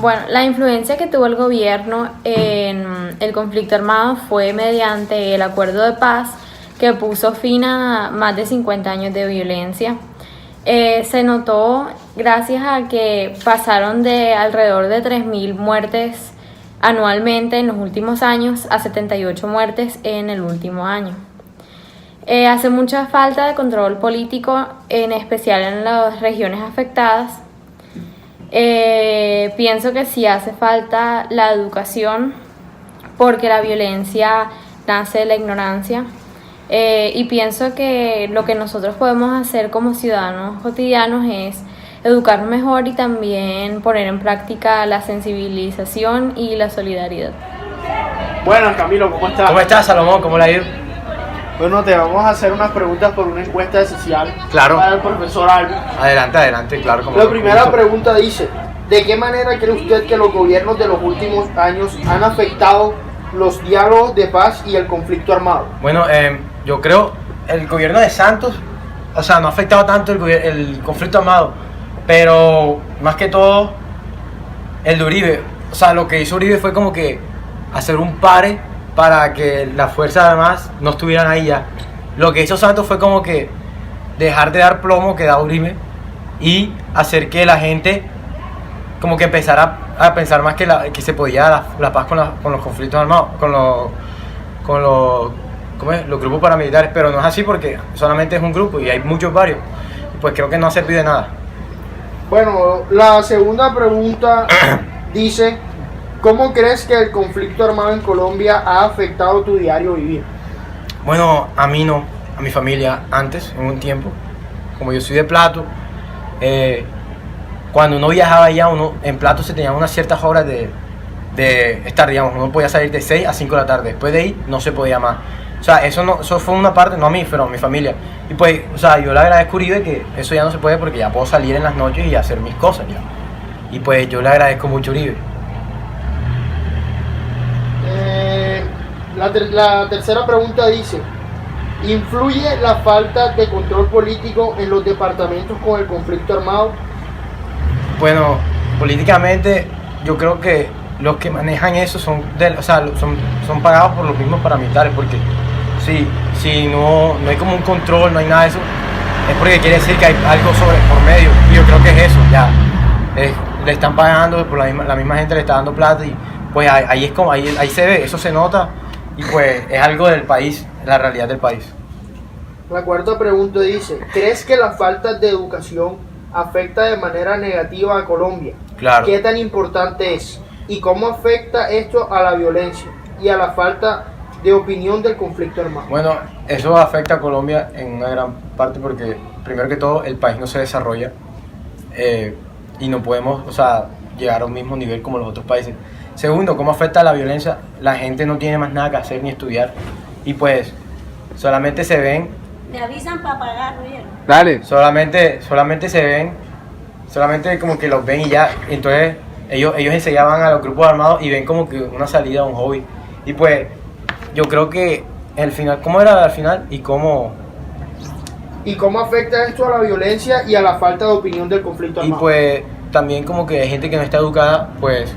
Bueno, la influencia que tuvo el gobierno en el conflicto armado fue mediante el acuerdo de paz que puso fin a más de 50 años de violencia. Se notó gracias a que pasaron de alrededor de 3.000 muertes anualmente en los últimos años a 78 muertes en el último año. Hace mucha falta de control político, en especial en las regiones afectadas. Pienso que sí hace falta la educación, porque la violencia nace de la ignorancia. Y pienso que lo que nosotros podemos hacer como ciudadanos cotidianos es educar mejor y también poner en práctica la sensibilización y la solidaridad. Buenas, Camilo, ¿cómo estás? ¿Cómo estás, Salomón? ¿Cómo le ha ido? Bueno, te vamos a hacer unas preguntas por una encuesta social. Claro. Para el profesor Albi. Adelante, claro. Como La primera pregunta dice: ¿de qué manera cree usted que los gobiernos de los últimos años han afectado los diálogos de paz y el conflicto armado? Bueno, yo creo el gobierno de Santos, o sea, no ha afectado tanto el conflicto armado, pero más que todo el de Uribe. O sea, lo que hizo Uribe fue como que hacer un pare para que las Fuerzas Armadas no estuvieran ahí ya. Lo que hizo Santos fue como que dejar de dar plomo que da Uribe y hacer que la gente como que empezara a pensar más que se podía dar la paz con los conflictos armados, con los grupos paramilitares, pero no es así porque solamente es un grupo y hay varios. Pues creo que no ha servido de nada. Bueno, la segunda pregunta dice: ¿cómo crees que el conflicto armado en Colombia ha afectado tu diario vivir? Bueno, a mí no, a mi familia antes, en un tiempo, como yo soy de Plato, cuando uno viajaba allá, en Plato se tenían unas ciertas horas de estar, digamos, uno podía salir de 6 a 5 de la tarde, después de ahí no se podía más. O sea, eso fue una parte, no a mí, pero a mi familia. Y pues, o sea, yo le agradezco a Uribe que eso ya no se puede porque ya puedo salir en las noches y hacer mis cosas ya. Y pues yo le agradezco mucho a Uribe. La tercera pregunta dice: ¿influye la falta de control político en los departamentos con el conflicto armado? Bueno, políticamente yo creo que los que manejan eso son pagados por los mismos paramilitares, porque si no hay como un control, no hay nada de eso, es porque quiere decir que hay algo por medio, y yo creo que es eso, ya. Le están pagando, por la misma gente le está dando plata, y pues ahí se ve, eso se nota, y pues es algo del país, la realidad del país. La cuarta pregunta dice: ¿crees que la falta de educación afecta de manera negativa a Colombia? Claro. ¿Qué tan importante es? ¿Y cómo afecta esto a la violencia y a la falta de opinión del conflicto armado? Bueno, eso afecta a Colombia en una gran parte porque, primero que todo, el país no se desarrolla y no podemos, llegar a un mismo nivel como los otros países. Segundo, ¿cómo afecta a la violencia? La gente no tiene más nada que hacer ni estudiar y pues solamente se ven. Me avisan para pagar, ¿vieron? Dale. Solamente se ven, solamente como que los ven y ya. Entonces ellos enseguida van a los grupos armados y ven como que una salida, un hobby. Y pues yo creo que el final, ¿cómo era al final? ¿Y cómo afecta esto a la violencia y a la falta de opinión del conflicto armado? Y pues también como que hay gente que no está educada, pues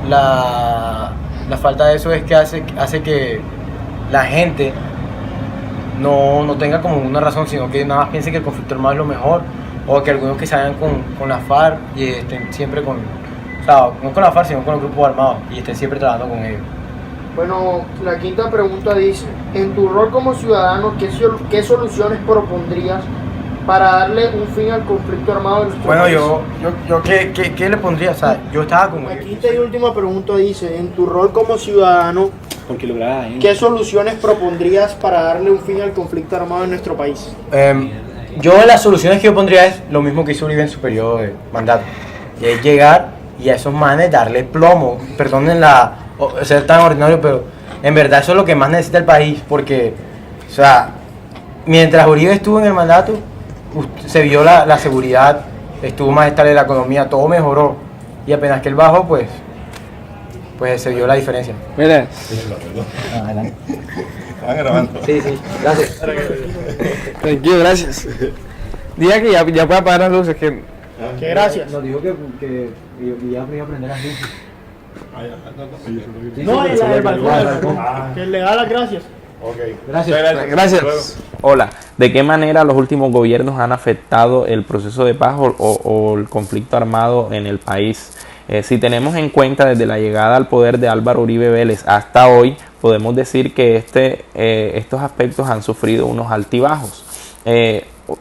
la falta de eso es que hace que la gente no tenga como una razón, sino que nada más piense que el conflicto armado es lo mejor, o que algunos que se vayan con la FARC y estén siempre no con la FARC, sino con los grupos armados y estén siempre trabajando con ellos. Bueno, la quinta pregunta dice: en tu rol como ciudadano, ¿qué soluciones propondrías para darle un fin al conflicto armado en nuestro país? Yo ¿qué le pondría? O sea, yo estaba con La quinta y última pregunta dice: en tu rol como ciudadano, ¿qué soluciones propondrías para darle un fin al conflicto armado en nuestro país? Las soluciones que yo pondría es lo mismo que hizo Uribe en su periodo de mandato, y es llegar y a esos manes darle plomo, perdonen ser tan ordinario, pero en verdad eso es lo que más necesita el país, porque, mientras Uribe estuvo en el mandato, se vio la seguridad, estuvo más estable la economía, todo mejoró, y apenas que él bajó, pues se vio la diferencia. Mira. Adelante. ¿Están grabando? Sí, gracias. Tranquilo, gracias. Diga que ya puede apagar las luces, que Que gracias. Nos dijo que ya iba a aprender así. No, el balcón. Que le da las gracias. Gracias. Hola, ¿de qué manera los últimos gobiernos han afectado el proceso de paz o el conflicto armado en el país? Si tenemos en cuenta desde la llegada al poder de Álvaro Uribe Vélez hasta hoy, podemos decir que estos aspectos han sufrido unos altibajos.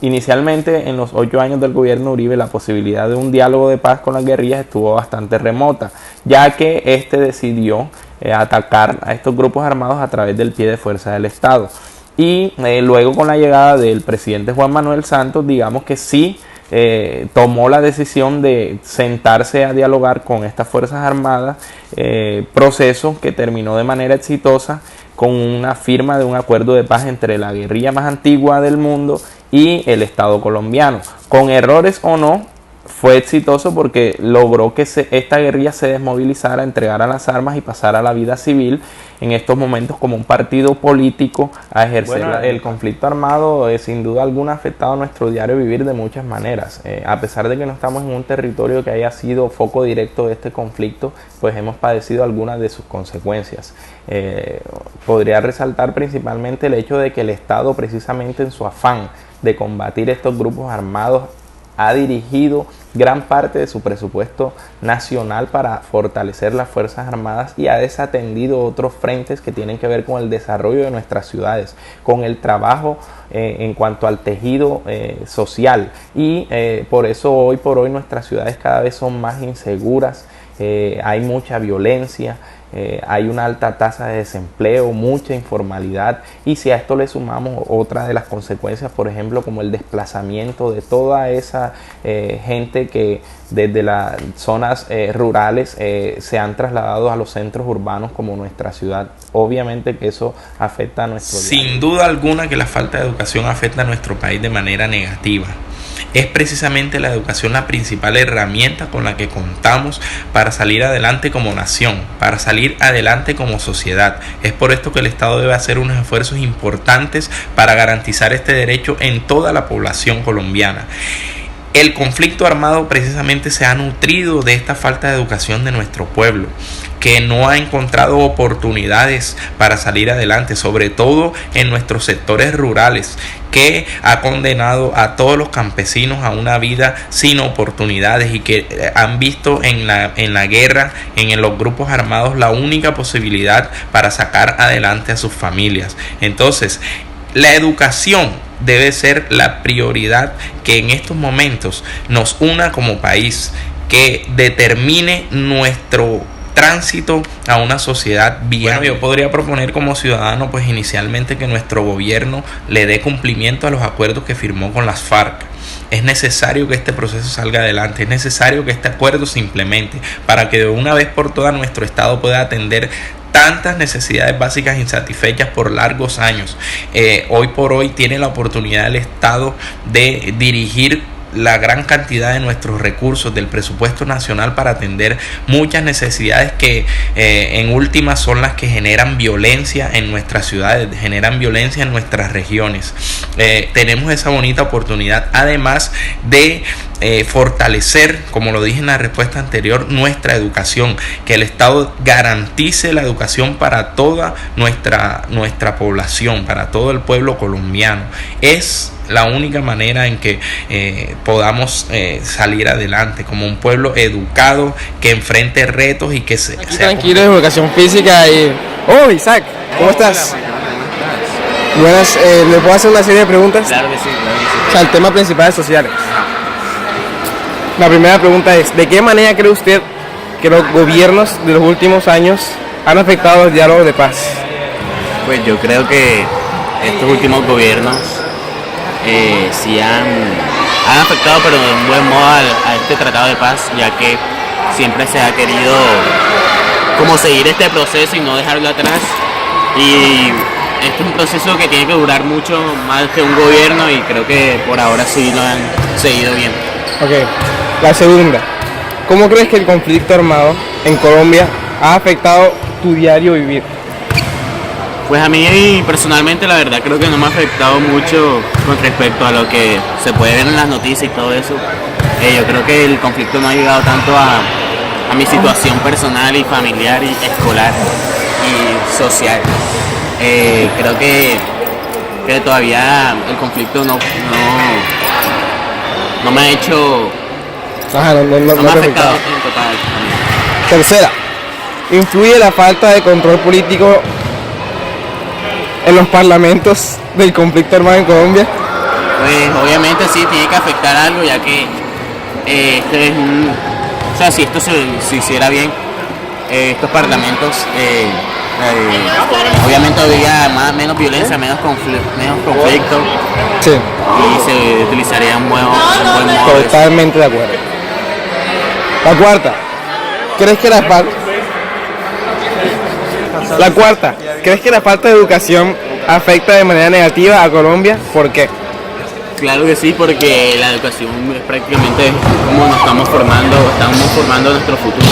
Inicialmente, en los 8 años del gobierno Uribe, la posibilidad de un diálogo de paz con las guerrillas estuvo bastante remota, ya que este decidió atacar a estos grupos armados a través del pie de fuerza del Estado. Y luego, con la llegada del presidente Juan Manuel Santos, digamos que sí tomó la decisión de sentarse a dialogar con estas fuerzas armadas, proceso que terminó de manera exitosa con una firma de un acuerdo de paz entre la guerrilla más antigua del mundo y el Estado colombiano. Con errores o no, fue exitoso porque logró que esta guerrilla se desmovilizara, entregara las armas y pasara a la vida civil en estos momentos como un partido político a ejercer. El conflicto armado sin duda alguna ha afectado a nuestro diario vivir de muchas maneras. A pesar de que no estamos en un territorio que haya sido foco directo de este conflicto, pues hemos padecido algunas de sus consecuencias. Podría resaltar principalmente el hecho de que el Estado, precisamente en su afán de combatir estos grupos armados, ha dirigido gran parte de su presupuesto nacional para fortalecer las Fuerzas Armadas y ha desatendido otros frentes que tienen que ver con el desarrollo de nuestras ciudades, con el trabajo en cuanto al tejido social, y por eso hoy por hoy nuestras ciudades cada vez son más inseguras, hay mucha violencia, hay una alta tasa de desempleo, mucha informalidad, y si a esto le sumamos otra de las consecuencias, por ejemplo, como el desplazamiento de toda esa gente que desde las zonas rurales se han trasladado a los centros urbanos como nuestra ciudad, obviamente que eso afecta a nuestro Sin diario. duda alguna que la falta de educación afecta a nuestro país de manera negativa. Es precisamente la educación la principal herramienta con la que contamos para salir adelante como nación, para salir adelante como sociedad. Es por esto que el Estado debe hacer unos esfuerzos importantes para garantizar este derecho en toda la población colombiana. El conflicto armado precisamente se ha nutrido de esta falta de educación de nuestro pueblo, que no ha encontrado oportunidades para salir adelante, sobre todo en nuestros sectores rurales, que ha condenado a todos los campesinos a una vida sin oportunidades y que han visto en la guerra, en los grupos armados, la única posibilidad para sacar adelante a sus familias. Entonces, la educación debe ser la prioridad que en estos momentos nos una como país, que determine nuestro tránsito a una sociedad bien. Bueno, yo podría proponer como ciudadano, pues inicialmente, que nuestro gobierno le dé cumplimiento a los acuerdos que firmó con las FARC. Es necesario que este proceso salga adelante, es necesario que este acuerdo se implemente para que de una vez por todas nuestro Estado pueda atender tantas necesidades básicas insatisfechas por largos años. Hoy por hoy tiene la oportunidad el Estado de dirigir la gran cantidad de nuestros recursos del presupuesto nacional para atender muchas necesidades que en últimas son las que generan violencia en nuestras ciudades, generan violencia en nuestras regiones. Tenemos esa bonita oportunidad, además de fortalecer, como lo dije en la respuesta anterior, nuestra educación, que el Estado garantice la educación para toda nuestra población, para todo el pueblo colombiano. Es la única manera en que podamos salir adelante como un pueblo educado, que enfrente retos y que sea tranquilo de educación física. Oh, Isaac, ¿cómo estás? Buenas, ¿me puedo hacer una serie de preguntas? Claro que sí, claro que sí. O sea, el tema principal es sociales. La primera pregunta es, ¿de qué manera cree usted que los gobiernos de los últimos años han afectado los diálogos de paz? Pues yo creo que estos últimos gobiernos sí han afectado, pero de un buen modo a este tratado de paz, ya que siempre se ha querido como seguir este proceso y no dejarlo atrás. Y este es un proceso que tiene que durar mucho más que un gobierno, y creo que por ahora sí lo han seguido bien. Ok, la segunda, ¿cómo crees que el conflicto armado en Colombia ha afectado tu diario vivir? Pues a mí personalmente, la verdad, creo que no me ha afectado mucho con respecto a lo que se puede ver en las noticias y todo eso, Yo creo que el conflicto no ha llegado tanto a mi situación personal y familiar y escolar y social. Creo que todavía el conflicto no me ha hecho, Ajá, no no me ha te afectado afectado. en total. Tercera, ¿influye la falta de control político en los parlamentos del conflicto armado en Colombia? Pues obviamente sí, tiene que afectar algo, ya que este es o sea, si esto se hiciera bien, estos parlamentos, obviamente habría menos violencia, menos conflicto, Sí, y se utilizaría un buen modo. totalmente de acuerdo. La cuarta, ¿crees que la falta de educación afecta de manera negativa a Colombia? ¿Por qué? Claro que sí, porque la educación es prácticamente como nos estamos formando nuestro futuro.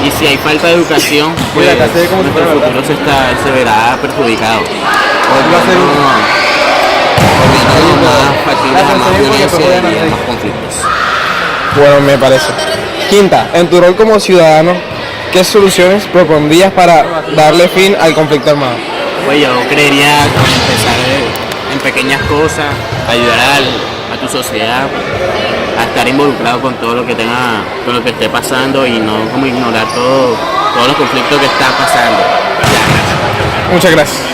Y si hay falta de educación, pues nuestro futuro se verá perjudicado. Volviendo más factibles a más violencia y a más conflictos. Bueno, me parece. Quinta, en tu rol como ciudadano, ¿qué soluciones propondrías para darle fin al conflicto armado? Pues yo creería empezar en pequeñas cosas, ayudar a tu sociedad a estar involucrado con todo lo que con lo que esté pasando y no como ignorar todos los conflictos que están pasando. Muchas gracias.